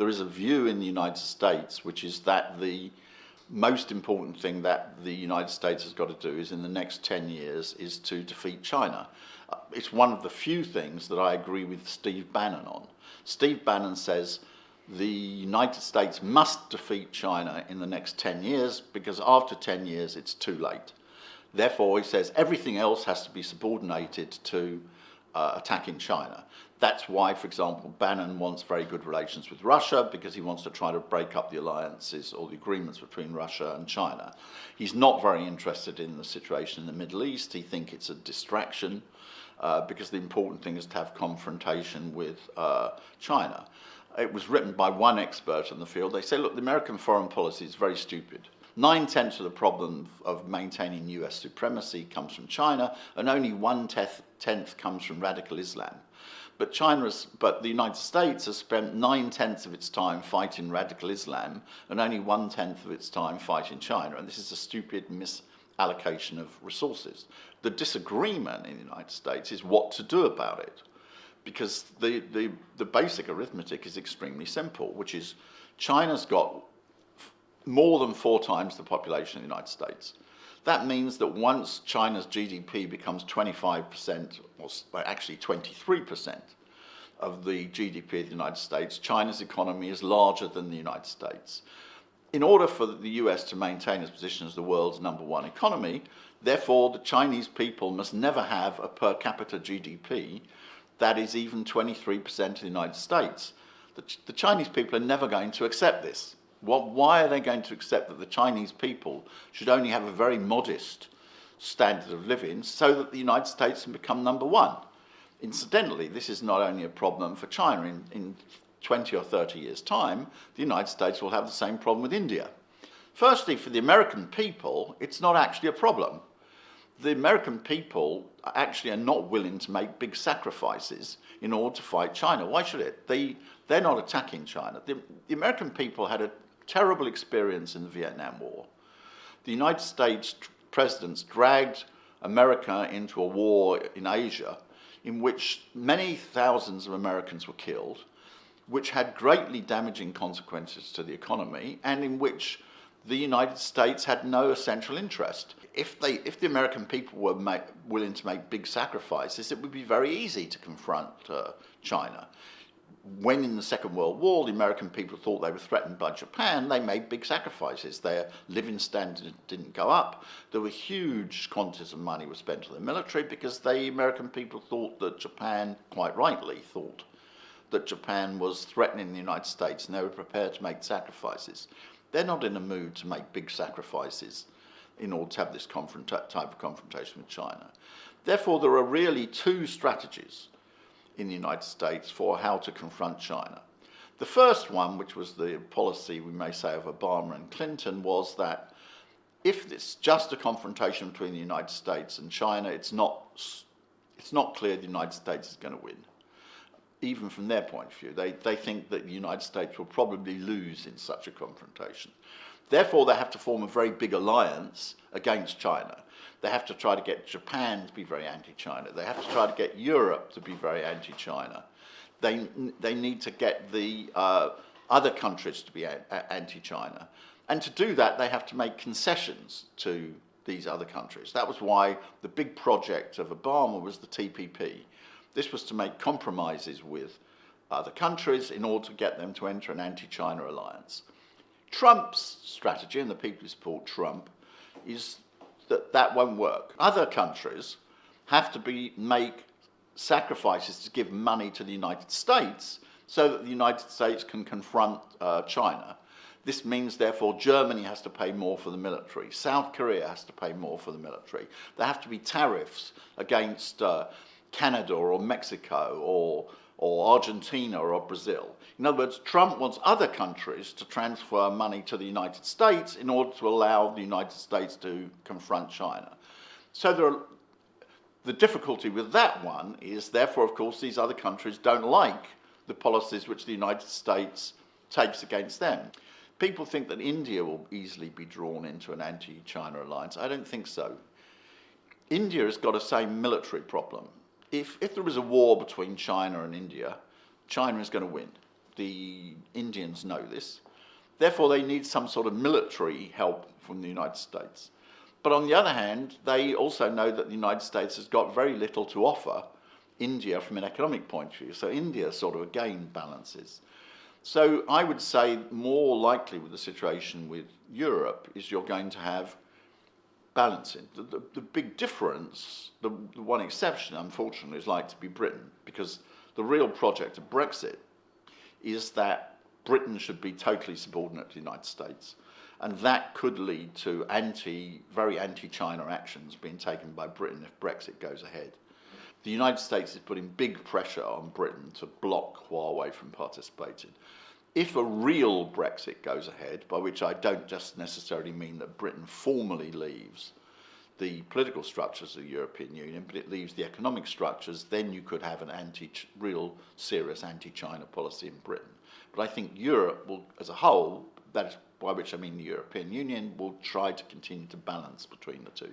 there is a view in the United States which is that the most important thing that the United States has got to do is in the next 10 years is to defeat China. It's one of the few things that I agree with Steve Bannon on. Steve Bannon says the United States must defeat China in the next 10 years because after 10 years it's too late. Therefore, he says everything else has to be subordinated to attacking China. That's why, for example, Bannon wants very good relations with Russia because he wants to try to break up the alliances or the agreements between Russia and China. He's not very interested in the situation in the Middle East. He thinks it's a distraction because the important thing is to have confrontation with China. It was written by one expert in the field. They say, look, the American foreign policy is very stupid. 9/10 of the problem of maintaining US supremacy comes from China, and only 1/10 comes from radical Islam. But the United States has spent 9/10 of its time fighting radical Islam, and only 1/10 of its time fighting China. And this is a stupid misallocation of resources. The disagreement in the United States is what to do about it, because the basic arithmetic is extremely simple, which is China's got more than 4 times the population of the United States. That means that once China's GDP becomes 25%, or actually 23% of the GDP of the United States, China's economy is larger than the United States. In order for the US to maintain its position as the world's #1 economy, therefore the Chinese people must never have a per capita GDP that is even 23% of the United States. The Chinese people are never going to accept this. Why are they going to accept that the Chinese people should only have a very modest standard of living so that the United States can become #1? Incidentally, this is not only a problem for China. In 20 or 30 years' time, the United States will have the same problem with India. Firstly, for the American people, it's not actually a problem. The American people actually are not willing to make big sacrifices in order to fight China. Why should it? They're not attacking China. The American people had a terrible experience in the Vietnam War. The United States presidents dragged America into a war in Asia in which many thousands of Americans were killed, which had greatly damaging consequences to the economy, and in which the United States had no essential interest. If the American people were willing to make big sacrifices, it would be very easy to confront China. When in the Second World War, the American people thought they were threatened by Japan, they made big sacrifices. Their living standard didn't go up. There were huge quantities of money were spent on the military because the American people thought that Japan, quite rightly thought, that Japan was threatening the United States, and they were prepared to make sacrifices. They're not in a mood to make big sacrifices in order to have this type of confrontation with China. Therefore, there are really 2 strategies in the United States for how to confront China. The first one, which was the policy, we may say, of Obama and Clinton, was that if it's just a confrontation between the United States and China, it's not clear the United States is going to win. Even from their point of view, they think that the United States will probably lose in such a confrontation. Therefore, they have to form a very big alliance against China. They have to try to get Japan to be very anti-China. They have to try to get Europe to be very anti-China. They need to get the other countries to be anti-China. And to do that, they have to make concessions to these other countries. That was why the big project of Obama was the TPP. This was to make compromises with other countries in order to get them to enter an anti-China alliance. Trump's strategy, and the people who support Trump, is that won't work. Other countries have to make sacrifices to give money to the United States so that the United States can confront China. This means, therefore, Germany has to pay more for the military. South Korea has to pay more for the military. There have to be tariffs against Canada or Mexico or Argentina or Brazil. In other words, Trump wants other countries to transfer money to the United States in order to allow the United States to confront China. So the difficulty with that one is, therefore, of course, these other countries don't like the policies which the United States takes against them. People think that India will easily be drawn into an anti-China alliance. I don't think so. India has got the same military problem. If there is a war between China and India, China is going to win. The Indians know this. Therefore, they need some sort of military help from the United States. But on the other hand, they also know that the United States has got very little to offer India from an economic point of view. So India sort of again balances. So I would say more likely with the situation with Europe is you're going to have balancing. The big difference, the one exception, unfortunately, is like to be Britain, because the real project of Brexit is that Britain should be totally subordinate to the United States. And that could lead to very anti-China actions being taken by Britain if Brexit goes ahead. The United States is putting big pressure on Britain to block Huawei from participating. If a real Brexit goes ahead, by which I don't just necessarily mean that Britain formally leaves the political structures of the European Union, but it leaves the economic structures, then you could have an real serious anti-China policy in Britain. But I think Europe will, as a whole, that is by which I mean the European Union, will try to continue to balance between the two.